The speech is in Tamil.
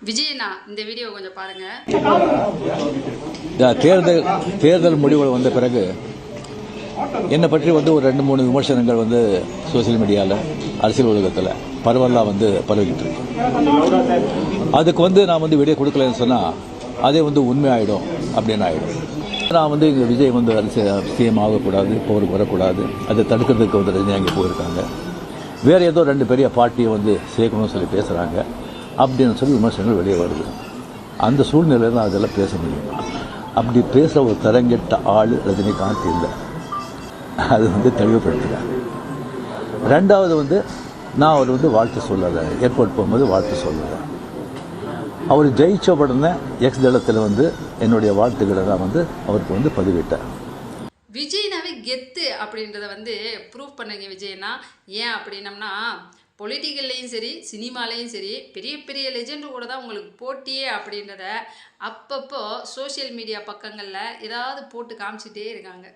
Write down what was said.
விஜயண்ணா இந்த வீடியோ கொஞ்சம் பாருங்க. தேர்தல் முடிவுகள் வந்த பிறகு என்னை பற்றி வந்து ஒரு 2-3 விமர்சனங்கள் வந்து சோசியல் மீடியாவில் அரசியல் உலகத்தில் பரவலாக வந்து பரவிக்கிட்டு இருக்கு. அதுக்கு வந்து நான் வந்து விடை கொடுக்கலன்னு சொன்னால் அதே வந்து உண்மையாயிடும் அப்படின்னு ஆகிடும். நான் வந்து இங்கே விஜய் வந்து சிஎம் ஆகக்கூடாது, போருக்கு வரக்கூடாது, அதை தடுக்கிறதுக்கு வந்து ரஜினி அங்கே போயிருக்காங்க. வேறு ஏதோ 2 பெரிய பார்ட்டியை வந்து சேர்க்கணும்னு சொல்லி பேசுகிறாங்க அப்படின்னு சொல்லி விமர்சனங்கள் வெளியே வருது. அந்த சூழ்நிலையில் தான் அதெல்லாம் பேச முடியும். அப்படி பேச ஒரு தரங்கெட்ட ஆள் ரஜினிகாந்த் இல்லை. அது வந்து தெளிவுபடுத்துகிறேன். 2வது வந்து நான் அவர் வந்து வாழ்த்து சொல்லலை, ஏர்போர்ட் போகும்போது வாழ்த்து சொல்லலை. அவர் ஜெயிச்ச உடனே எக்ஸ் தளத்தில் வந்து என்னுடைய வாழ்த்துக்களை நான் வந்து அவருக்கு வந்து பதிவிட்டேன். விஜய்னாவே கெத்து அப்படின்றத வந்து ப்ரூவ் பண்ணுங்க விஜய்னா. ஏன் அப்படின்னம்னா பொலிட்டிக்கல்லையும் சரி சினிமாலேயும் சரி பெரிய பெரிய லெஜெண்டு கூட தான் உங்களுக்கு போட்டியே அப்படின்றத அப்பப்போ சோஷியல் மீடியா பக்கங்களில் ஏதாவது போட்டு காமிச்சிட்டே இருக்காங்க.